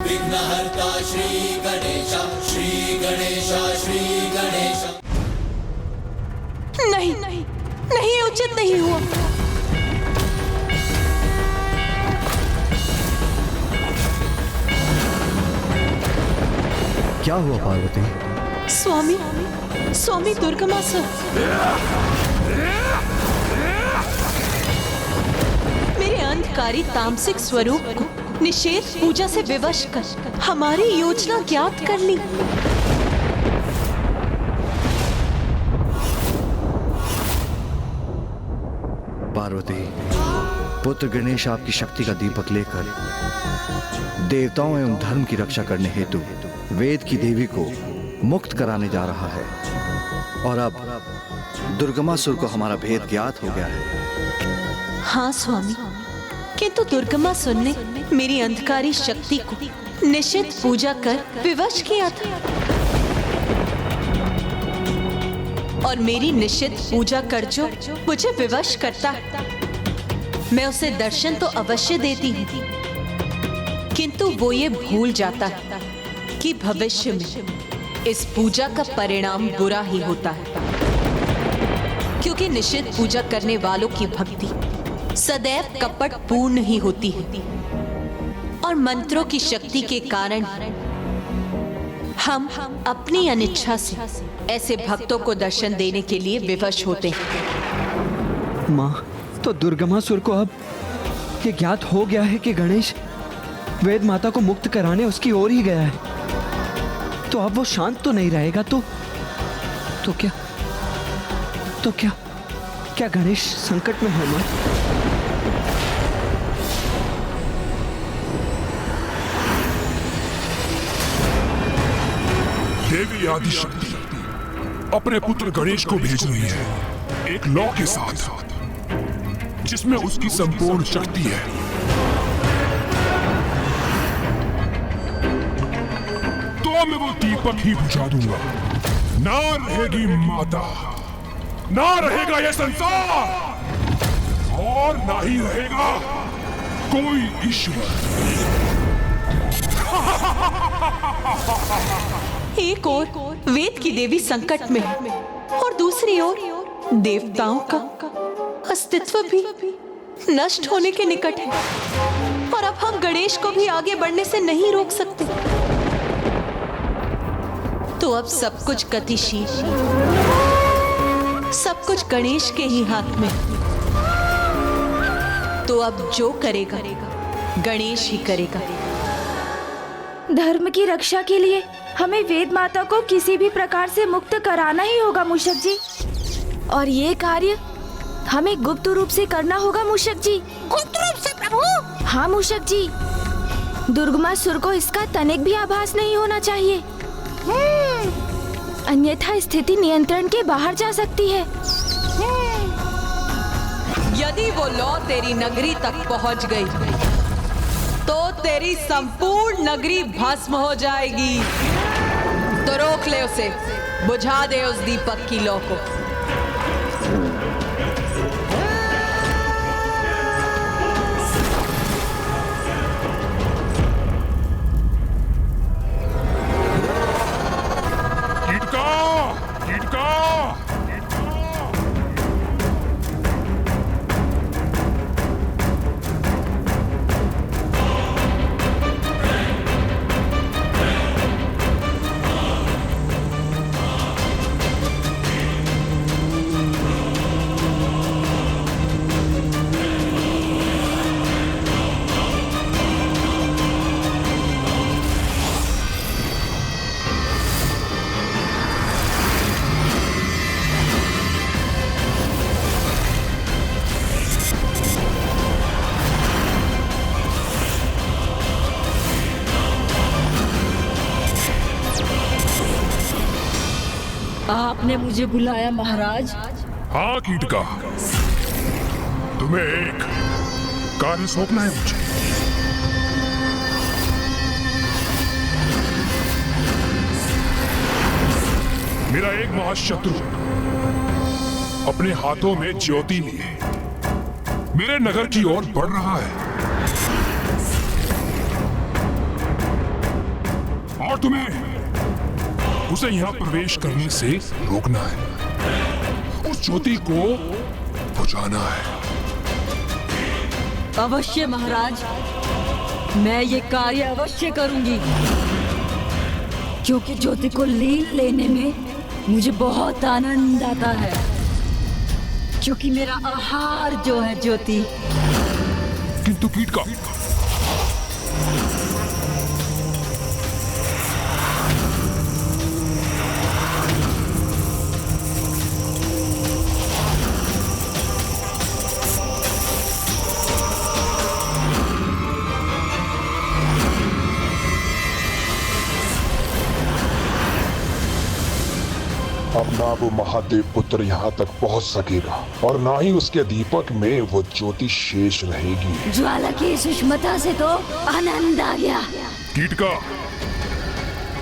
विघ्नहर्ता श्री गणेश, श्री गणेश, श्री गणेश। नहीं नहीं नहीं, उचित नहीं हुआ। क्या हुआ पार्वती? स्वामी, स्वामी दुर्गमासुर मेरे अंधकारी तामसिक स्वरूप को निषेध पूजा से विवश कर हमारी योजना ज्ञात कर ली। पार्वती, पुत्र गणेश आपकी शक्ति का दीपक लेकर देवताओं एवं धर्म की रक्षा करने हेतु वेद की देवी को मुक्त कराने जा रहा है। और अब दुर्गमासुर को हमारा भेद ज्ञात हो गया है। हाँ स्वामी, किंतु दुर्गमासुर ने मेरी अंधकारी शक्ति को निषिद्ध पूजा कर विवश किया था, और मेरी निषिद्ध पूजा कर जो मुझे विवश करता, मैं उसे दर्शन तो अवश्य देती हूँ, किंतु वो ये भूल जाता है कि भविष्य में इस पूजा का परिणाम बुरा ही होता है, क्योंकि निषिद्ध पूजा करने वालों की भक्ति सदैव कपट पूर्ण ही होती है, और मंत्रों की शक्ति के कारण हम अपनी अनिच्छा से ऐसे भक्तों को दर्शन देने के लिए विवश होते हैं। माँ, तो दुर्गमासुर को अब ये ज्ञात हो गया है कि गणेश वेद माता को मुक्त कराने उसकी ओर ही गया है, तो अब वो शांत तो नहीं रहेगा। तो क्या गणेश संकट में है माँ? देवी आदिशक्ति अपने पुत्र गणेश को भेज रही है एक लौ के साथ, जिसमें उसकी संपूर्ण शक्ति है। तो मैं वो दीपक ही बुझा दूंगा। ना रहेगी माता, ना रहेगा यह संसार, और ना ही रहेगा कोई ईश्वर। एक ओर वेद की देवी संकट में और दूसरी ओर देवताओं का अस्तित्व भी नष्ट होने के निकट है, और अब हम गणेश को भी आगे बढ़ने से नहीं रोक सकते। तो अब सब कुछ गतिशील, सब कुछ गणेश के ही हाथ में। तो अब जो करेगा गणेश ही करेगा। धर्म की रक्षा के लिए हमें वेद माता को किसी भी प्रकार से मुक्त कराना ही होगा मूषक जी, और ये कार्य हमें गुप्त रूप से करना होगा मूषक जी। गुप्त रूप से प्रभु? हाँ मूषक जी, दुर्गमासुर को इसका तनिक भी आभास नहीं होना चाहिए, अन्यथा स्थिति नियंत्रण के बाहर जा सकती है। यदि वो लौ तेरी नगरी तक पहुंच गई तो तेरी संपूर्ण नगरी भस्म हो जाएगी। तो रोक ले उसे, बुझा दे उस दीपक की लौ को। आपने मुझे बुलाया महाराज? हाँ कीटका, तुम्हें एक कार्य सौंपना है मुझे। मेरा एक महाशत्रु अपने हाथों में ज्योति लिए मेरे नगर की ओर बढ़ रहा है। और तुम्हें उसे यहाँ प्रवेश करने से रोकना है, उस ज्योति को बुझाना है। अवश्य महाराज, मैं ये कार्य अवश्य करूंगी, क्योंकि ज्योति को लीन लेने में मुझे बहुत आनंद आता है, क्योंकि मेरा आहार जो है ज्योति। किंतु कीट का अब ना वो महादेव पुत्र यहाँ तक पहुँच सकेगा और ना ही उसके दीपक में वो ज्योति शेष रहेगी। ज्वाला की सुष्मता से तो आनंद आ गया। कीट का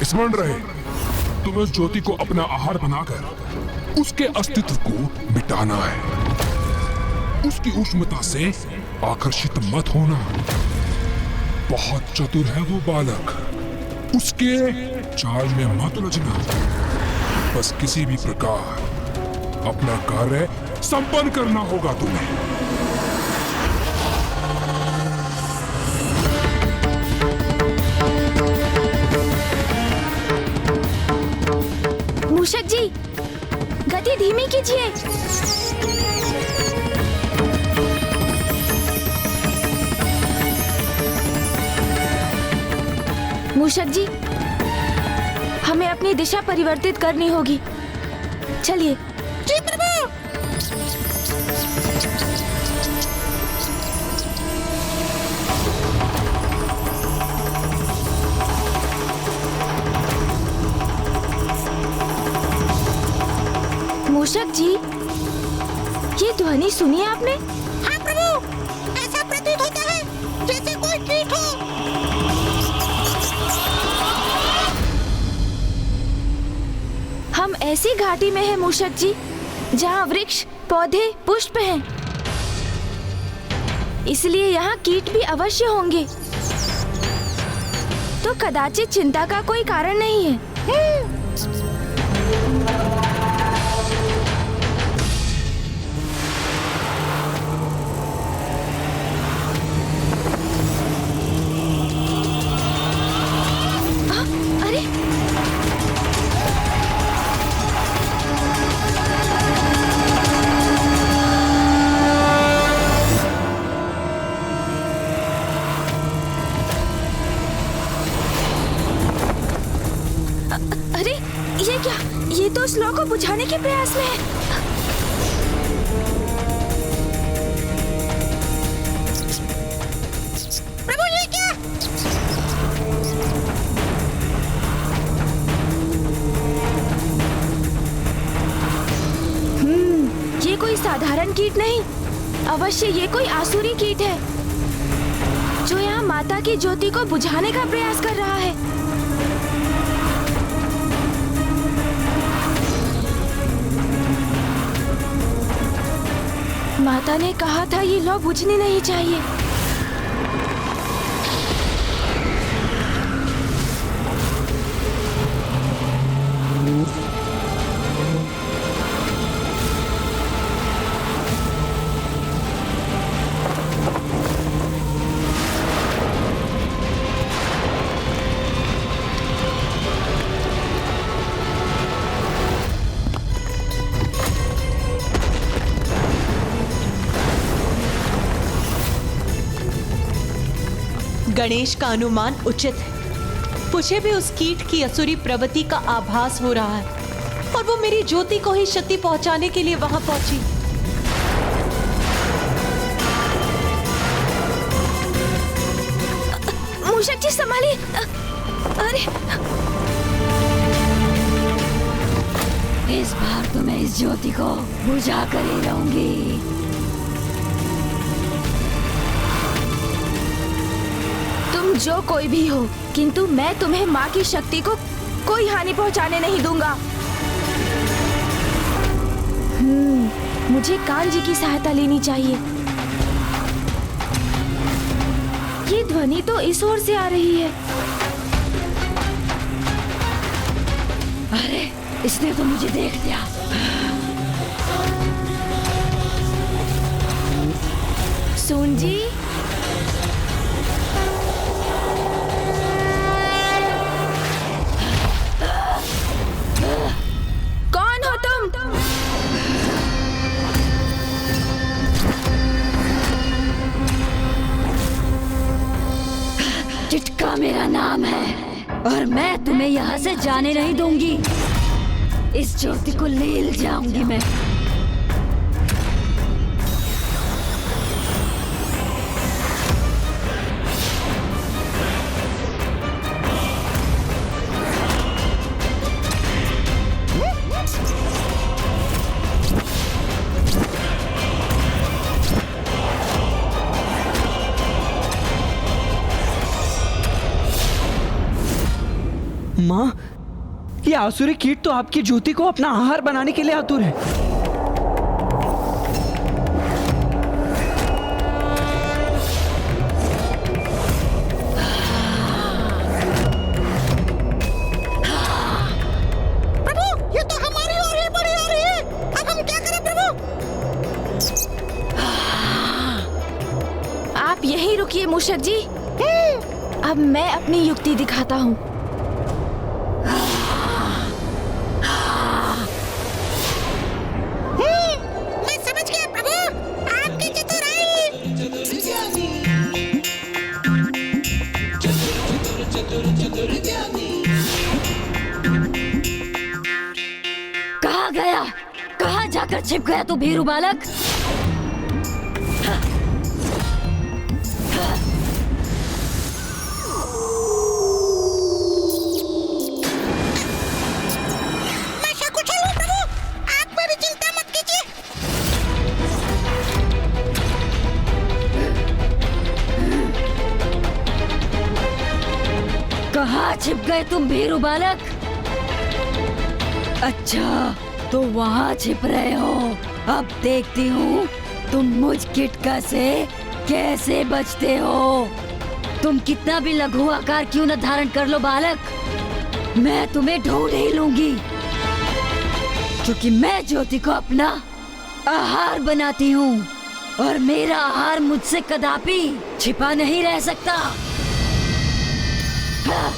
स्मरण रहे, तुम्हें उस ज्योति को अपना आहार बनाकर उसके अस्तित्व को मिटाना है। उसकी उष्णता से आकर्षित मत होना। बहुत चतुर है वो बालक, उसके चाल में मत उलझना। बस किसी भी प्रकार अपना कार्य संपन्न करना होगा तुम्हें। मूषक जी, गति धीमी कीजिए। मूषक जी, हमें अपनी दिशा परिवर्तित करनी होगी। चलिए। जी प्रभु। मूषक जी, ये ध्वनि सुनी आपने? हाँ प्रभु, ऐसा प्रतीत होता है जैसे कोई कीट हो। हम ऐसी घाटी में हैं मूषक जी, जहाँ वृक्ष, पौधे, पुष्प हैं। इसलिए यहाँ कीट भी अवश्य होंगे। तो कदाचित चिंता का कोई कारण नहीं है। अरे अरे, ये क्या? ये तो उस लौ को बुझाने के प्रयास में है। प्रभु, ये क्या? ये कोई साधारण कीट नहीं, अवश्य ये कोई आसुरी कीट है, जो यहाँ माता की ज्योति को बुझाने का प्रयास कर रहा है। माता ने कहा था ये लौ बुझनी नहीं चाहिए। गणेश का अनुमान उचित है। मुझे भी उस कीट की असुरी प्रवृत्ति का आभास हो रहा है और वो मेरी ज्योति को ही क्षति पहुंचाने के लिए वहां पहुंची। मूषक जी संभालिए। अरे, इस बार तो मैं इस ज्योति को बुझा कर ही रहूंगी। तुम जो कोई भी हो, किंतु मैं तुम्हें माँ की शक्ति को कोई हानि पहुंचाने नहीं दूंगा। मुझे कान जी की सहायता लेनी चाहिए। ये ध्वनि तो इस ओर से आ रही है। इसने तो मुझे देख लिया। सून जी, कौन हो तुम? चिटका मेरा नाम है और मैं तुम्हें यहाँ से जाने नहीं दूंगी। इस ज्योति को ले जाऊंगी मैं। माँ, ये आसुरी कीट तो आपकी ज्योति को अपना आहार बनाने के लिए आतुर है। प्रभु, ये तो हमारी ओर ही बढ़ी आ रही है। अब हम क्या करें प्रभु? आप यहीं रुकिए मूषक जी। अब मैं अपनी युक्ति दिखाता हूँ। मैं समझ गया प्रभु, आपकी चतुराई। कहाँ गया? कहाँ जाकर छिप गया तू भीरू बालक? मैं सकुशल हूँ प्रभु, आप मेरी चिंता मत कीजिए। कहाँ छिप गए तुम भीरू बालक? अच्छा, तो वहाँ छिप रहे हो। अब देखती हूँ तुम मुझ किटका से कैसे बचते हो। तुम कितना भी लघु आकार क्यों न धारण कर लो बालक, मैं तुम्हें ढूंढ ही लूंगी, क्योंकि मैं ज्योति को अपना आहार बनाती हूँ और मेरा आहार मुझसे कदापि छिपा नहीं रह सकता। हाँ।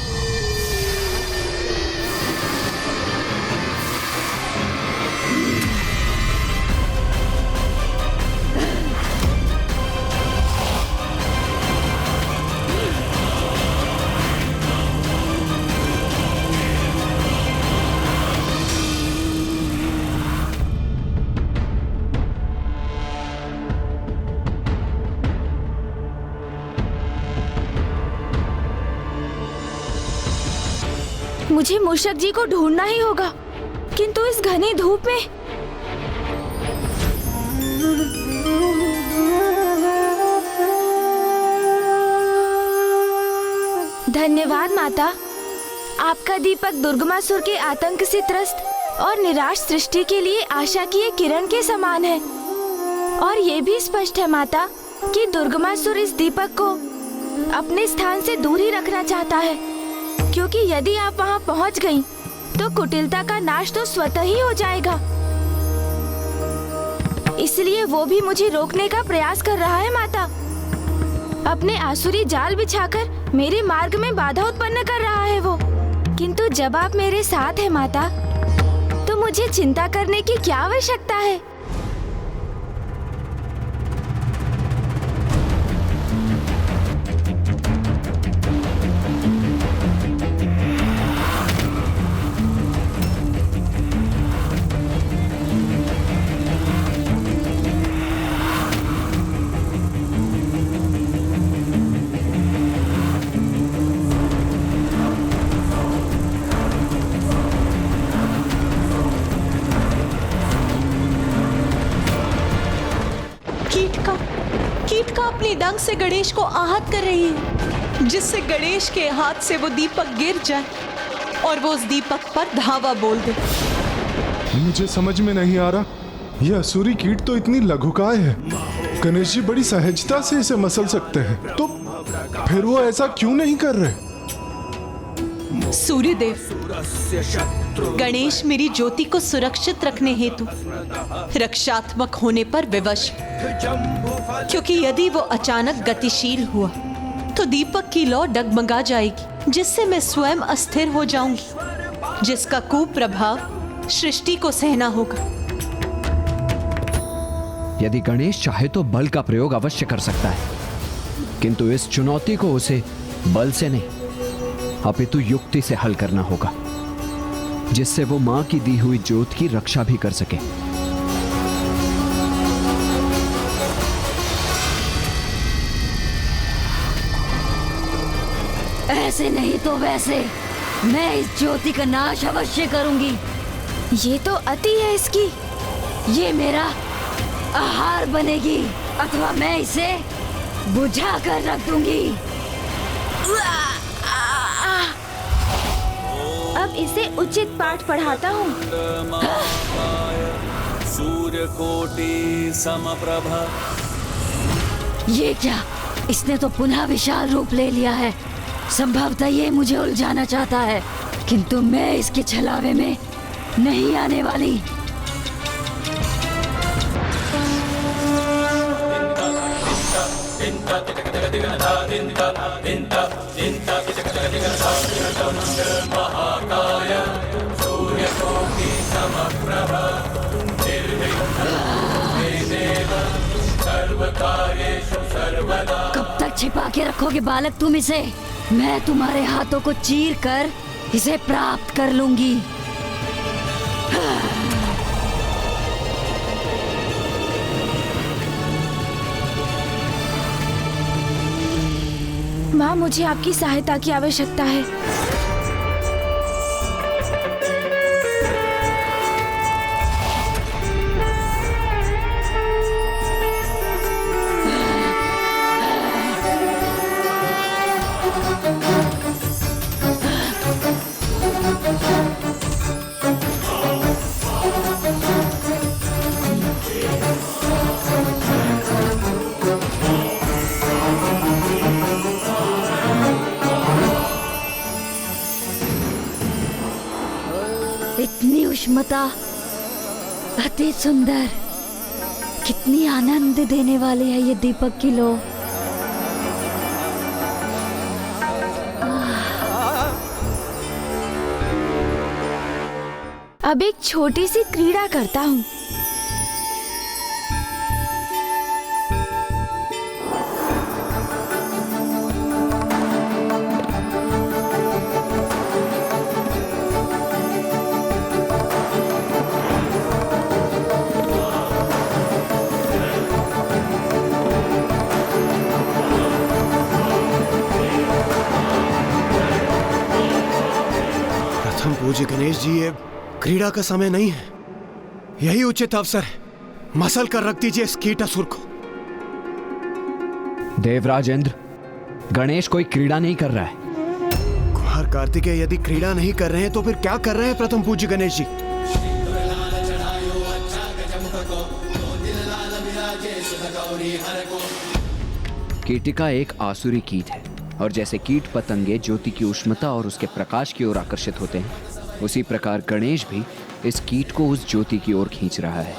मुझे मूषक जी को ढूंढना ही होगा, किंतु इस घनी धूप में। धन्यवाद माता, आपका दीपक दुर्गमासुर के आतंक से त्रस्त और निराश सृष्टि के लिए आशा की एक किरण के समान है। और ये भी स्पष्ट है माता कि दुर्गमासुर इस दीपक को अपने स्थान से दूर ही रखना चाहता है, क्योंकि यदि आप वहां पहुंच गईं, तो कुटिलता का नाश तो स्वतः ही हो जाएगा। इसलिए वो भी मुझे रोकने का प्रयास कर रहा है माता। अपने आसुरी जाल बिछाकर मेरे मार्ग में बाधा उत्पन्न कर रहा है वो। किंतु जब आप मेरे साथ हैं माता, तो मुझे चिंता करने की क्या आवश्यकता है। कीटका अपनी डंक से गणेश को आहत कर रही है, जिससे गणेश के हाथ से वो दीपक गिर जाए और वो उस दीपक पर धावा बोल दे। मुझे समझ में नहीं आ रहा, यह असुरी कीट तो इतनी लघुकाय है, गणेश जी बड़ी सहजता से इसे मसल सकते हैं, तो फिर वो ऐसा क्यों नहीं कर रहे? सूर्यदेव, गणेश मेरी ज्योति को सुरक्षित रखने हेतु रक्षात्मक होने पर विवश, क्योंकि यदि वो अचानक गतिशील हुआ तो दीपक की लौ डगमगा जाएगी, जिससे मैं स्वयं अस्थिर हो जाऊंगी, जिसका कुप्रभाव सृष्टि को सहना होगा। यदि गणेश चाहे तो बल का प्रयोग अवश्य कर सकता है, किंतु इस चुनौती को उसे बल से नहीं अपितु युक्ति से हल करना होगा, जिससे वो मां की दी हुई ज्योत की रक्षा भी कर सके। ऐसे नहीं तो वैसे मैं इस ज्योति का नाश अवश्य करूंगी। ये तो अति है इसकी। ये मेरा आहार बनेगी अथवा मैं इसे बुझा कर रख दूंगी। अब इसे उचित पाठ पढ़ाता हूँ। सूर्यकोटि समप्रभा। ये क्या, इसने तो पुनः विशाल रूप ले लिया है। संभवतः ये मुझे उलझाना चाहता है, किंतु मैं इसके छलावे में नहीं आने वाली। कब तक छिपा के रखोगे बालक तुम इसे? मैं तुम्हारे हाथों को चीर कर इसे प्राप्त कर लूंगी। माँ, मुझे आपकी सहायता की आवश्यकता है। इतनी उष्मता, अति सुंदर, कितनी आनंद देने वाली है ये दीपक की लौ। अब एक छोटी सी क्रीड़ा करता हूँ। प्रथम पूज्य गणेश जी, ये क्रीड़ा का समय नहीं है, यही उचित अवसर है। मसल कर रख दीजिए इस कीटासुर को। देवराज इंद्र, गणेश कोई क्रीड़ा नहीं कर रहा है। कुमार कार्तिकेय यदि क्रीड़ा नहीं कर रहे हैं तो फिर क्या कर रहे हैं प्रथम पूज्य गणेश जी? कीटिका एक आसुरी कीट है, और जैसे कीट पतंगे ज्योति की उष्णता और उसके प्रकाश की ओर आकर्षित होते हैं, उसी प्रकार गणेश भी इस कीट को उस ज्योति की ओर खींच रहा है।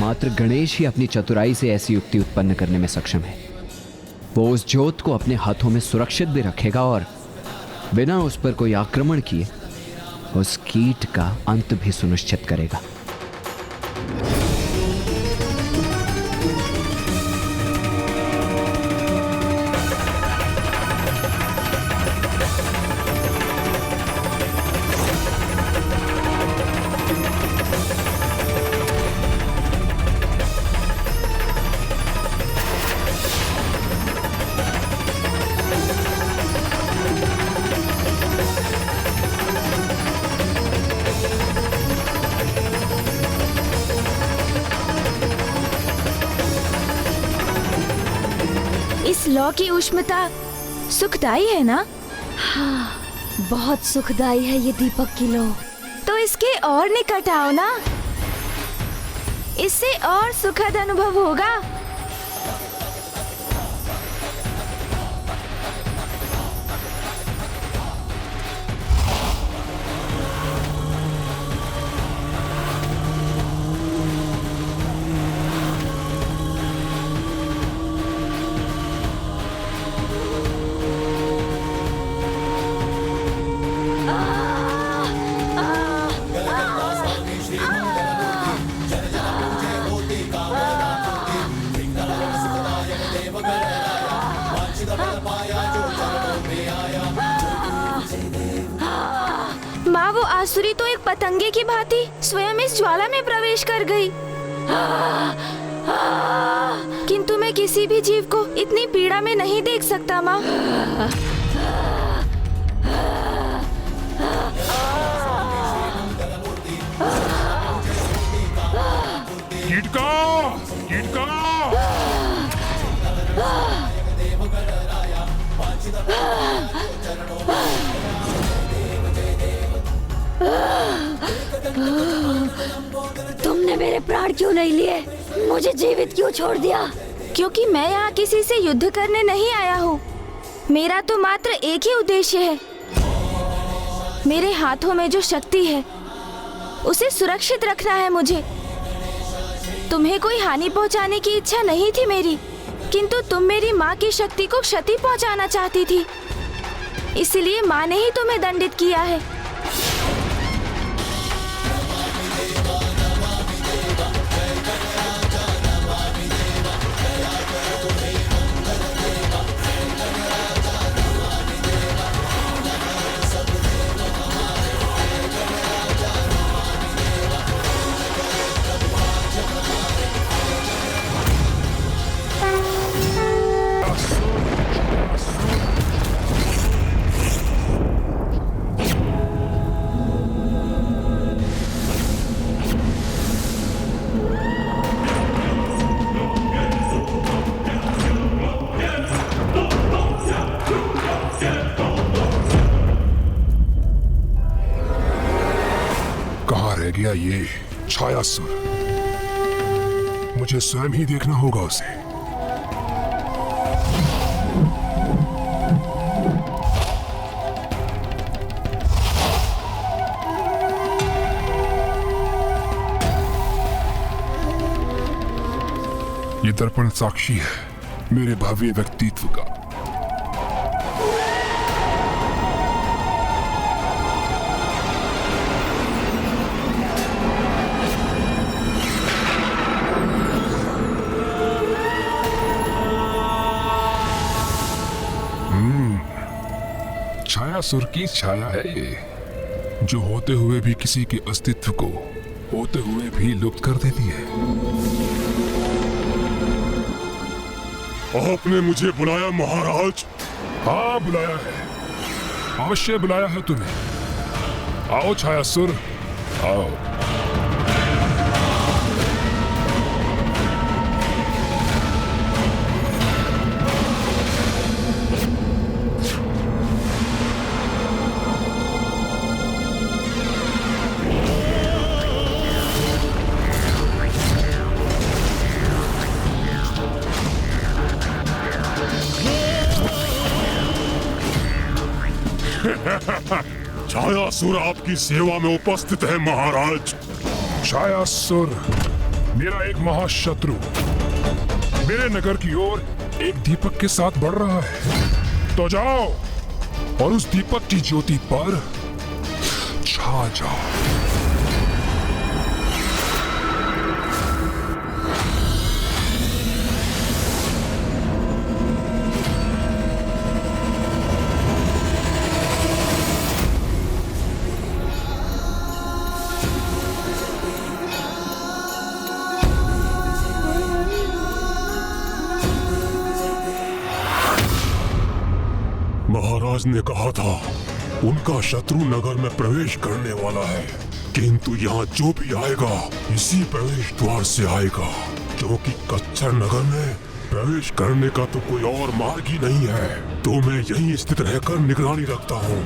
मात्र गणेश ही अपनी चतुराई से ऐसी युक्ति उत्पन्न करने में सक्षम है। वो उस ज्योत को अपने हाथों में सुरक्षित भी रखेगा और बिना उस पर कोई आक्रमण किए उस कीट का अंत भी सुनिश्चित करेगा। इस लौ की उष्णता सुखदायी है ना? हाँ, बहुत सुखदायी है ये दीपक की लौ। तो इसके और निकट आओ ना, इससे और सुखद अनुभव होगा। माँ, वो आसुरी तो एक पतंगे की भांति स्वयं इस ज्वाला में प्रवेश कर गई। किंतु मैं किसी भी जीव को इतनी पीड़ा में नहीं देख सकता माँ। कीटका! कीटका! तुमने मेरे प्राण क्यों नहीं लिए? मुझे जीवित क्यों छोड़ दिया? क्योंकि मैं यहाँ किसी से युद्ध करने नहीं आया हूँ। मेरा तो मात्र एक ही उद्देश्य है। मेरे हाथों में जो शक्ति है उसे सुरक्षित रखना है मुझे। तुम्हें कोई हानि पहुँचाने की इच्छा नहीं थी मेरी, किंतु तुम मेरी माँ की शक्ति को क्षति पहुँचाना चाहती थी, इसलिए माँ ने ही तुम्हें दंडित किया है। गया ये छायासुर। मुझे स्वयं ही देखना होगा उसे। ये दर्पण साक्षी है मेरे भव्य व्यक्तित्व का। छायासुर की छाया है ये, जो होते हुए भी किसी के अस्तित्व को होते हुए भी लुप्त कर देती है। आपने मुझे बुलाया महाराज? हाँ बुलाया है, अवश्य बुलाया है तुम्हें। आओ छायासुर आओ। छायासुर आपकी सेवा में उपस्थित है महाराज। छायासुर मेरा एक महाशत्रु मेरे नगर की ओर एक दीपक के साथ बढ़ रहा है, तो जाओ और उस दीपक की ज्योति पर छा जाओ। महाराज ने कहा था उनका शत्रु नगर में प्रवेश करने वाला है, किंतु यहाँ जो भी आएगा इसी प्रवेश द्वार से आएगा, क्योंकि कच्चर नगर में प्रवेश करने का तो कोई और मार्ग ही नहीं है। तो मैं यहीं स्थित रहकर निगरानी रखता हूँ।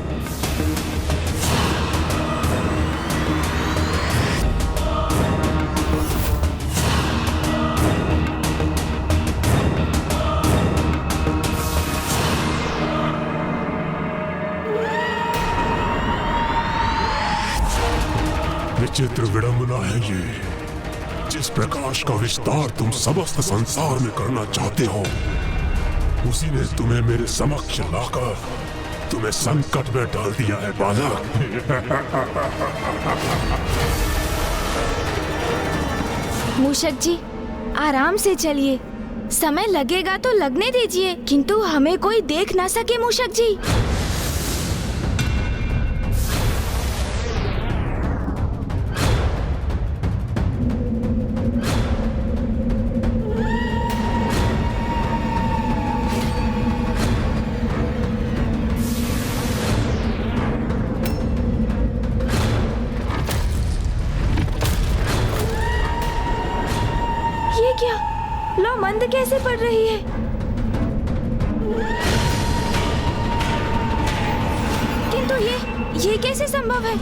विचित्र विडंबना है ये। जिस प्रकाश का विस्तार तुम समस्त संसार में करना चाहते हो, उसी ने तुम्हें मेरे समक्ष लाकर तुम्हें संकट में डाल दिया है बालक। मूषक जी आराम से चलिए, समय लगेगा तो लगने दीजिए, किंतु हमें कोई देख ना सके मूषक जी। बंद कैसे पड़ रही है? किंतु ये कैसे संभव है?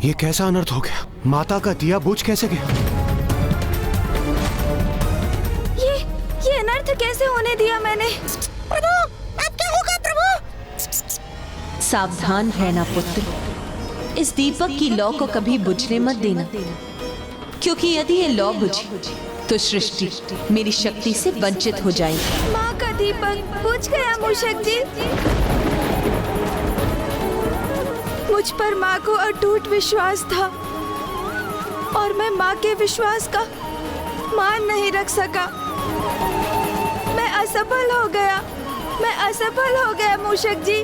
ये कैसा अनर्थ हो गया? माता का दिया बुझ कैसे गया? ये अनर्थ कैसे होने दिया मैंने? प्रभु, अब क्या होगा प्रभु? सावधान रहना पुत्र, इस दीपक की लौ को कभी बुझने मत देना, क्योंकि यदि ये लौ बुझी तो सृष्टि मेरी शक्ति से वंचित हो जाएगी। माँ का दीपक बुझ गया मूषक जी। मुझ पर माँ को अटूट विश्वास था और मैं माँ के विश्वास का मान नहीं रख सका। मैं असफल हो गया मूषक जी।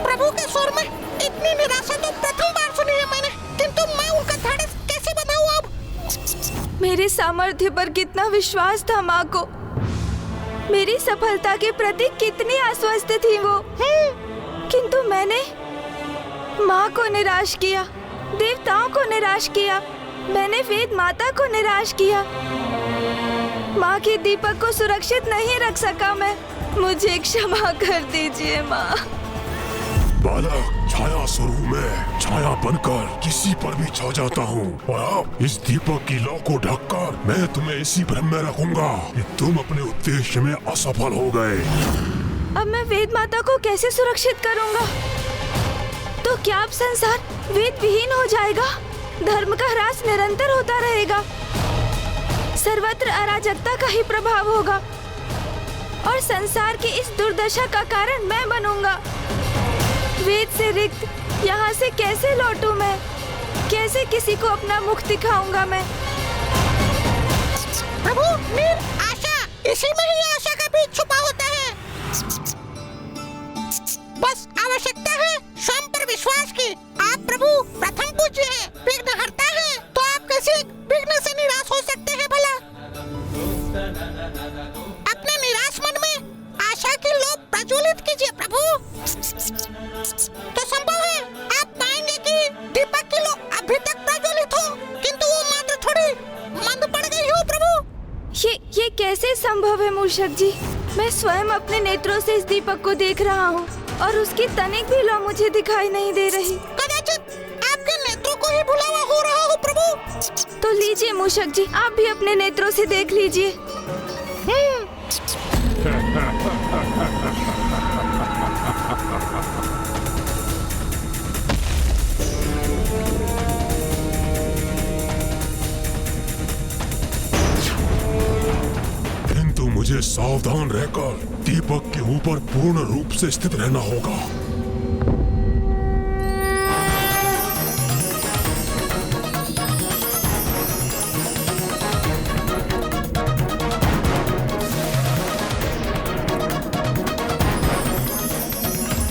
प्रभु के स्वर में इतनी निराशा तो प्रथम बार सुनी है मैंने, किंतु मैं उनका ढाढ़स कैसे बनाऊं अब? मेरे सामर्थ्य पर कितना विश्वास था माँ को, मेरी सफलता के प्रति कितनी आश्वस्त थी वो, किंतु मैंने माँ को निराश किया, देवताओं को निराश किया, मैंने वेद माता को निराश किया। माँ के दीपक को सुरक्षित नहीं रख सका मैं। मुझे क्षमा कर दीजिए माँ। बालक छाया स्वरूप में छाया बनकर किसी पर भी छा जाता हूँ, और अब इस दीपक की लौ को ढककर मैं तुम्हें इसी भ्रम में रखूंगा कि तुम अपने उद्देश्य में असफल हो गए। अब मैं वेद माता को कैसे सुरक्षित करूँगा? तो क्या अब संसार वेद विहीन हो जाएगा? धर्म का ह्रास निरंतर होता रहेगा, सर्वत्र अराजकता का ही प्रभाव होगा और संसार की इस दुर्दशा का कारण मैं बनूंगा। वेद से रिक्त यहाँ से कैसे लौटूं मैं? कैसे किसी को अपना मुख दिखाऊंगा मैं? प्रभु, नीर आशा, इसी में ही आशा का बीज छुपा होता है। बस आवश्यकता है स्वयं पर विश्वास की। आप प्रभु प्रथम पूज्य हैं, विघ्न हरता है, तो आप कैसे विघ्न से निराश हो सकते हैं भला? अपने निराश मन में आशा की लौ प्रज्वलित कीजिए प्रभु, तो संभव है आप पाएंगे कि दीपक की लौ अभी तक प्रज्वलित हो, किंतु वो मात्र थोड़ी मंद पड़ गई हो प्रभु। ये कैसे संभव है मूषक जी? मैं स्वयं अपने नेत्रों से इस दीपक को देख रहा हूँ और उसकी तनिक भी लौ मुझे दिखाई नहीं दे रही। कदाचित आपके नेत्रों को ही भुलावा हो रहा हो प्रभु। तो लीजिए मूषक जी, आप भी अपने नेत्रों से देख लीजिए। किंतु मुझे सावधान रहकर दीपक के ऊपर पूर्ण रूप से स्थित रहना होगा।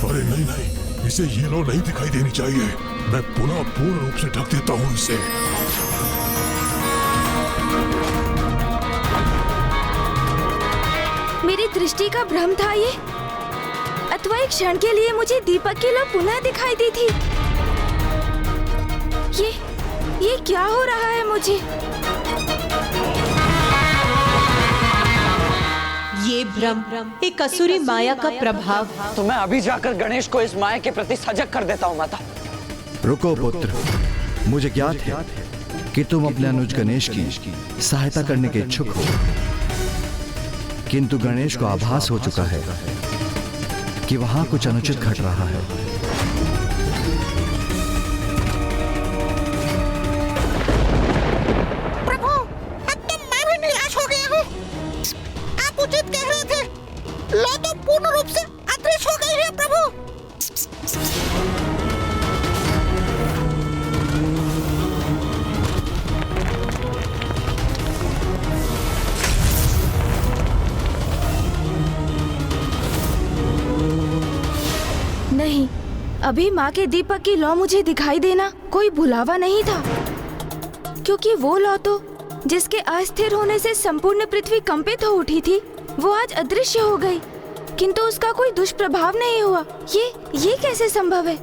अरे नहीं, इसे ये लौ नहीं दिखाई देनी चाहिए। मैं पुनः पूर्ण रूप से ढक देता हूँ इसे। मेरी दृष्टि का भ्रम था ये, अथवा एक क्षण के लिए मुझे दीपक की लौ पुनः दिखाई दी थी। ये क्या हो रहा है मुझे? ये भ्रम एक असुरी माया का प्रभाव। तो मैं अभी जाकर गणेश को इस माया के प्रति सजग कर देता हूँ माता। रुको पुत्र, मुझे ज्ञात है कि तुम अपने अनुज गणेश की सहायता करने के इच्छुक हो, किंतु गणेश को आभास हो चुका है कि वहां कुछ अनुचित घट रहा है। प्रभु, अब तो मैं भी निराश हो गया हूँ। आप उचित कह रहे थे, लौ तो पूर्ण रूप से अदृश्य हो गई है प्रभु। नहीं, अभी माँ के दीपक की लौ मुझे दिखाई देना कोई भुलावा नहीं था, क्योंकि वो लौ तो जिसके अस्थिर होने से संपूर्ण पृथ्वी कंपित हो उठी थी, वो आज अदृश्य हो गई, किंतु उसका कोई दुष्प्रभाव नहीं हुआ। ये कैसे संभव है?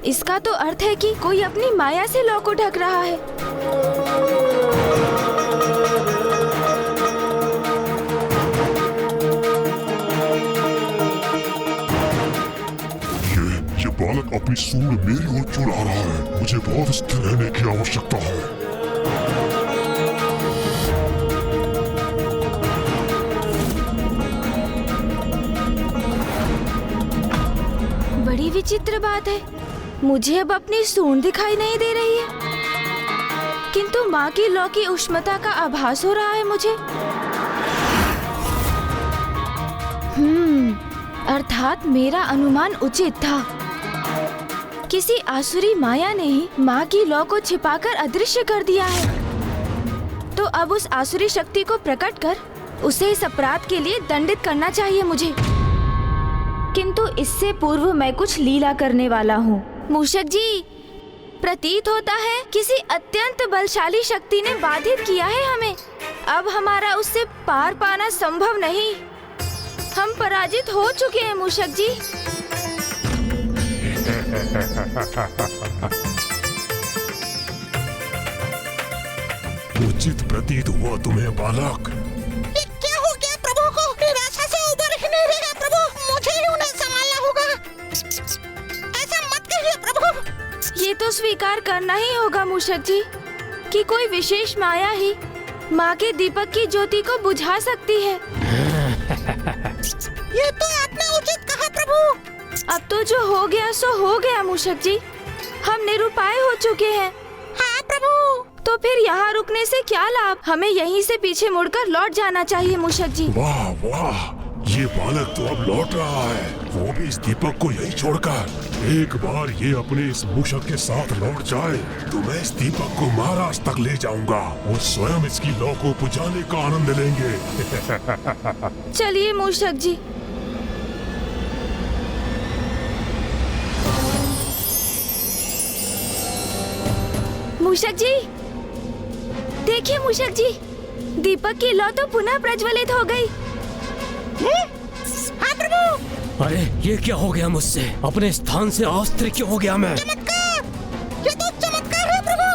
इसका तो अर्थ है कि कोई अपनी माया से लौ को ढक रहा है। ये बालक अपनी सूंड मेरी ओर क्यों ला रहा है? मुझे बहुत स्थिर रहने की आवश्यकता है। बड़ी विचित्र बात है, मुझे अब अपनी सूंड दिखाई नहीं दे रही है, किंतु माँ की लौ की उष्णता का आभास हो रहा है मुझे। अर्थात मेरा अनुमान उचित था। किसी आसुरी माया ने ही माँ की लौ को छिपाकर अदृश्य कर दिया है। तो अब उस आसुरी शक्ति को प्रकट कर उसे इस अपराध के लिए दंडित करना चाहिए मुझे। किंतु इससे पूर्व मैं कुछ लीला करने वाला हूँ। मूषक जी, प्रतीत होता है किसी अत्यंत बलशाली शक्ति ने बाधित किया है हमें। अब हमारा उससे पार पाना संभव नहीं। हम पराजित हो चुके हैं मूषक जी। उचित प्रतीत हुआ तुम्हें बालक। ये क्या हो गया प्रभु को? निराशा से उबर ही नहीं रहे प्रभु, मुझे ही उन्हें संभालना होगा। ऐसा मत कहिए प्रभु। ये तो स्वीकार करना ही होगा मूषक जी कि कोई विशेष माया ही माँ के दीपक की ज्योति को बुझा सकती है। ये तो आपने उचित कहा प्रभु। अब तो जो हो गया सो हो गया मूषक जी, हम निरुपाय हो चुके हैं। हाँ प्रभु। तो फिर यहाँ रुकने से क्या लाभ? हमें यहीं से पीछे मुड़कर लौट जाना चाहिए मूषक जी। वाह वाह, ये बालक तो अब लौट रहा है, वो भी इस दीपक को यहीं छोड़कर। एक बार ये अपने इस मूषक के साथ लौट जाए तो मैं इस दीपक को महाराज तक ले जाऊंगा। वो स्वयं इसकी लौ को बुझाने का आनंद लेंगे। चलिए मूषक जी। मूषक जी, देखिए मूषक जी, दीपक की लौ तो पुनः प्रज्वलित हो गई। हाँ प्रभु। अरे ये क्या हो गया मुझसे? अपने स्थान से अस्थिर क्यों हो गया मैं? चमत्कार! ये तो चमत्कार है प्रभु।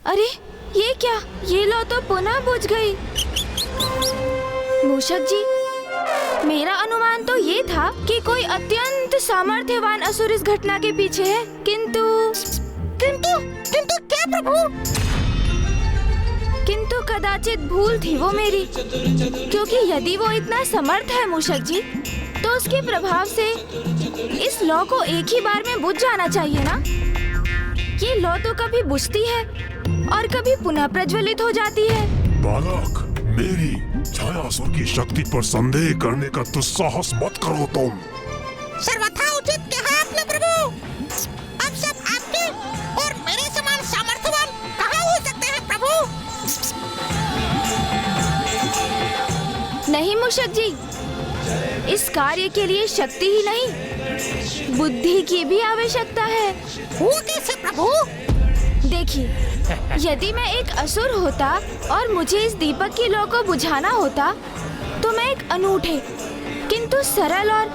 अरे ये क्या? ये लौ तो पुनः बुझ गई। मूषक जी, मेरा अनुमान तो ये था कि कोई अत्यंत सामर्थ्यवान असुर इस घटना के पीछे है, किंतु क्या प्रभु? किंतु कदाचित भूल थी वो मेरी, क्योंकि यदि वो इतना समर्थ है मूषक जी, तो उसके प्रभाव से इस लौ को एक ही बार में बुझ जाना चाहिए ना। ये लौ तो कभी बुझती है और कभी पुनः प्रज्वलित हो जाती है। बालक, मेरी छायासुर की शक्ति पर संदेह करने का दुस्साहस मत करो तुम। सर्वथा उचित कहा आपने प्रभु। अब सब आपके और मेरे समान सामर्थ्यवान कहाँ हो सकते हैं प्रभु? नहीं मूषक जी, इस कार्य के लिए शक्ति ही नहीं, बुद्धि की भी आवश्यकता है। वो कैसे प्रभु? देखिए, यदि मैं एक असुर होता और मुझे इस दीपक की लौ को बुझाना होता, तो मैं एक अनूठे किंतु सरल और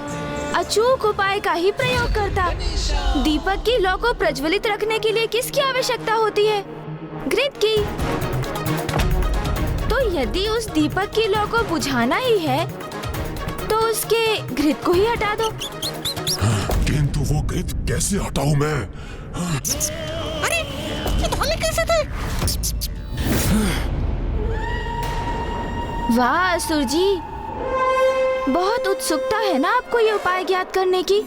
अचूक उपाय का ही प्रयोग करता। दीपक की लौ को प्रज्वलित रखने के लिए किसकी आवश्यकता होती है? घृत की। तो यदि उस दीपक की लौ को बुझाना ही है, तो उसके घृत को ही हटा दो। किंतु वो घृत कैसे हटाऊं मैं? अरे ये धोने कैसे थे? वाह असुर जी, बहुत उत्सुकता है ना आपको ये उपाय ज्ञात करने की,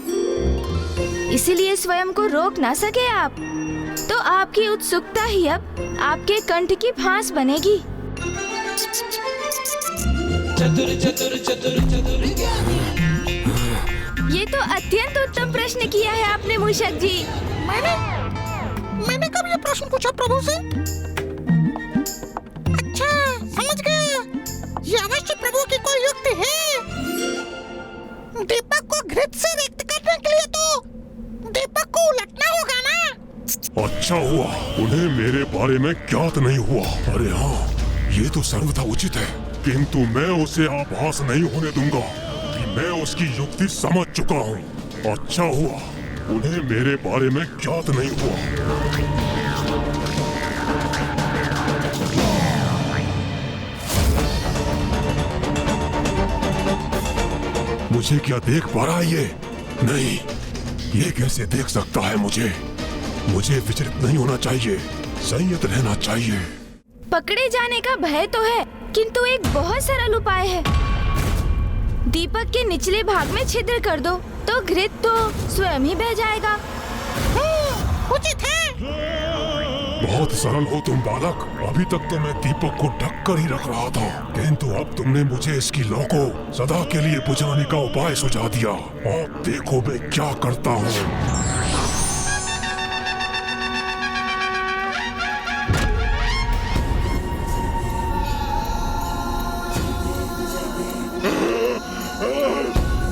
इसीलिए स्वयं को रोक ना सके आप। तो आपकी उत्सुकता ही अब आपके कंठ की फांस बनेगी। चतुर चतुर चतुर चतुर ये तो अत्यंत उत्तम प्रश्न किया है आपने मूषक जी। मैंने कब ये प्रश्न पूछा प्रभु से? दीपक को घृत से रिक्त करने के लिए तो दीपक को उलटना होगा ना। अच्छा हुआ उन्हें मेरे बारे में ज्ञात नहीं हुआ। अरे हाँ, ये तो सर्वथा उचित है, किंतु मैं उसे आभास नहीं होने दूंगा कि मैं उसकी युक्ति समझ चुका हूँ। अच्छा हुआ उन्हें मेरे बारे में ज्ञात नहीं हुआ। मुझे क्या देख पा रहा है ये? नहीं, ये कैसे देख सकता है मुझे? मुझे विचलित नहीं होना चाहिए, संयत रहना चाहिए। पकड़े जाने का भय तो है, किंतु एक बहुत सरल उपाय है। दीपक के निचले भाग में छिद्र कर दो तो घृत तो स्वयं ही बह जाएगा। उचित है। बहुत सरल हो तुम बालक। अभी तक तो मैं दीपक को ढक कर ही रख रहा था, किंतु अब तुमने मुझे इसकी लौ को सदा के लिए बुझाने का उपाय सुझा दिया। अब देखो मैं क्या करता हूँ।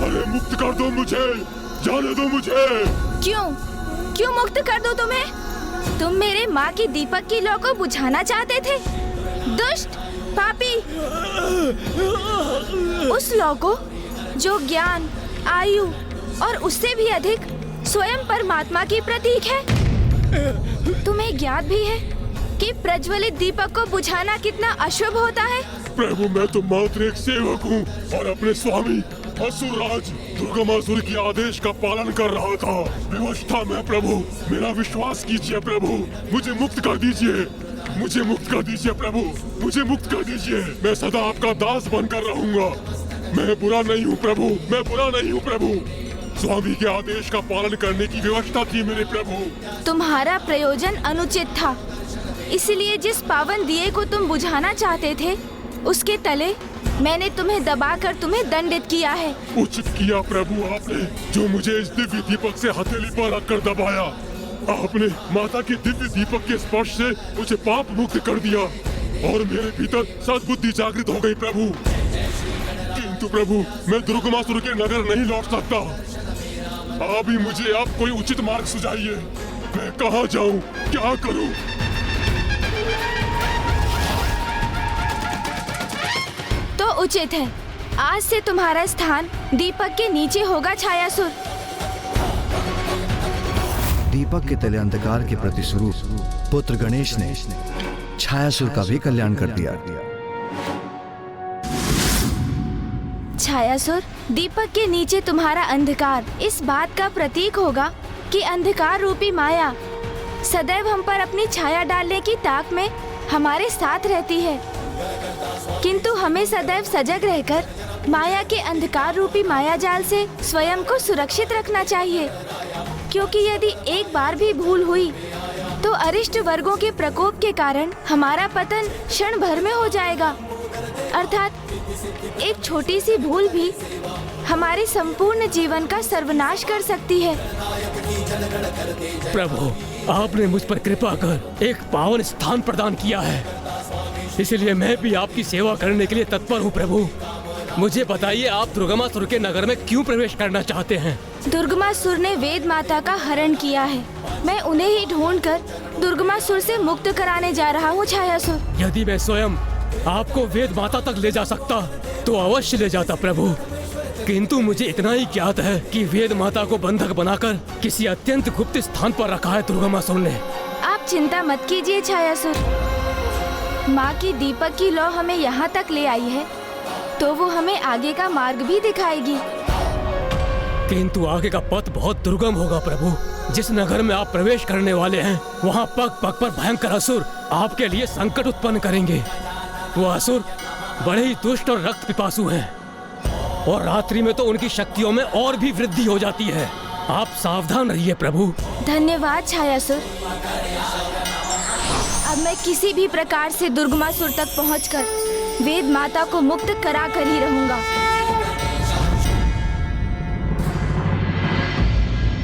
अरे मुक्त कर दो मुझे, जाने दो मुझे। क्यों मुक्त कर दो तुम्हें? तुम मेरे माँ की दीपक की लौ को बुझाना चाहते थे, दुष्ट पापी। उस लौ को जो ज्ञान, आयु और उससे भी अधिक स्वयं परमात्मा की प्रतीक है। तुम्हें ज्ञात भी है कि प्रज्वलित दीपक को बुझाना कितना अशुभ होता है। प्रभु, मैं तो मात्र एक सेवक हूँ और अपने स्वामी असुरराज दुर्गमासुर के आदेश का पालन कर रहा था। व्यवस्था में प्रभु, मेरा विश्वास कीजिए प्रभु, मुझे मुक्त कर दीजिए, मुझे मुक्त कर दीजिए प्रभु, मुझे मुक्त कर दीजिए। मैं सदा आपका दास बनकर रहूंगा। मैं बुरा नहीं हूँ प्रभु, मैं बुरा नहीं हूँ प्रभु। स्वामी के आदेश का पालन करने की व्यवस्था थी मेरे प्रभु। तुम्हारा प्रयोजन अनुचित था, इसलिए जिस पावन दिए को तुम बुझाना चाहते थे उसके तले मैंने तुम्हें दबाकर तुम्हें दंडित किया है। उचित किया प्रभु आपने, जो मुझे इस दिव्य दीपक से हथेली पर रखकर दबाया। आपने माता के दिव्य दीपक के स्पर्श से मुझे पाप मुक्त कर दिया और मेरे भीतर सद्बुद्धि जागृत हो गई प्रभु। किंतु प्रभु, मैं दुर्गमासुर के नगर नहीं लौट सकता। अभी मुझे आप कोई उचित मार्ग सुझाइए। मैं कहाँ जाऊँ, क्या करूँ? तो उचित है, आज से तुम्हारा स्थान दीपक के नीचे होगा छायासुर। दीपक के तले अंधकार के प्रति स्वरूप पुत्र गणेश ने छायासुर का भी कल्याण कर दिया। छायासुर, दीपक के नीचे तुम्हारा अंधकार इस बात का प्रतीक होगा कि अंधकार रूपी माया सदैव हम पर अपनी छाया डालने की ताक में हमारे साथ रहती है, किंतु हमें सदैव सजग रहकर माया के अंधकार रूपी माया जाल से स्वयं को सुरक्षित रखना चाहिए, क्योंकि यदि एक बार भी भूल हुई तो अरिष्ट वर्गों के प्रकोप के कारण हमारा पतन क्षण भर में हो जाएगा। अर्थात एक छोटी सी भूल भी हमारे संपूर्ण जीवन का सर्वनाश कर सकती है। प्रभु, आपने मुझ पर कृपा कर एक पावन स्थान प्रदान किया है, इसलिए मैं भी आपकी सेवा करने के लिए तत्पर हूँ। प्रभु, मुझे बताइए, आप दुर्गमासुर के नगर में क्यों प्रवेश करना चाहते हैं? दुर्गमासुर ने वेद माता का हरण किया है। मैं उन्हें ही ढूंढकर दुर्गमासुर से मुक्त कराने जा रहा हूँ छायासुर। यदि मैं स्वयं आपको वेद माता तक ले जा सकता तो अवश्य ले जाता प्रभु, किंतु मुझे इतना ही ज्ञात है कि वेद माता को बंधक बनाकर किसी अत्यंत गुप्त स्थान पर रखा है दुर्गमासुर ने। आप चिंता मत कीजिए छायासुर, माँ की दीपक की लौ हमें यहाँ तक ले आई है तो वो हमें आगे का मार्ग भी दिखाएगी। किंतु आगे का पथ बहुत दुर्गम होगा प्रभु। जिस नगर में आप प्रवेश करने वाले हैं वहाँ पग पग पर भयंकर असुर आपके लिए संकट उत्पन्न करेंगे। वो असुर बड़े ही दुष्ट और रक्त पिपासु हैं और रात्रि में तो उनकी शक्तियों में और भी वृद्धि हो जाती है। आप सावधान रहिए प्रभु। धन्यवाद छायासुर। अब मैं किसी भी प्रकार से दुर्गमासुर तक पहुंचकर वेद माता को मुक्त करा कर ही रहूंगा।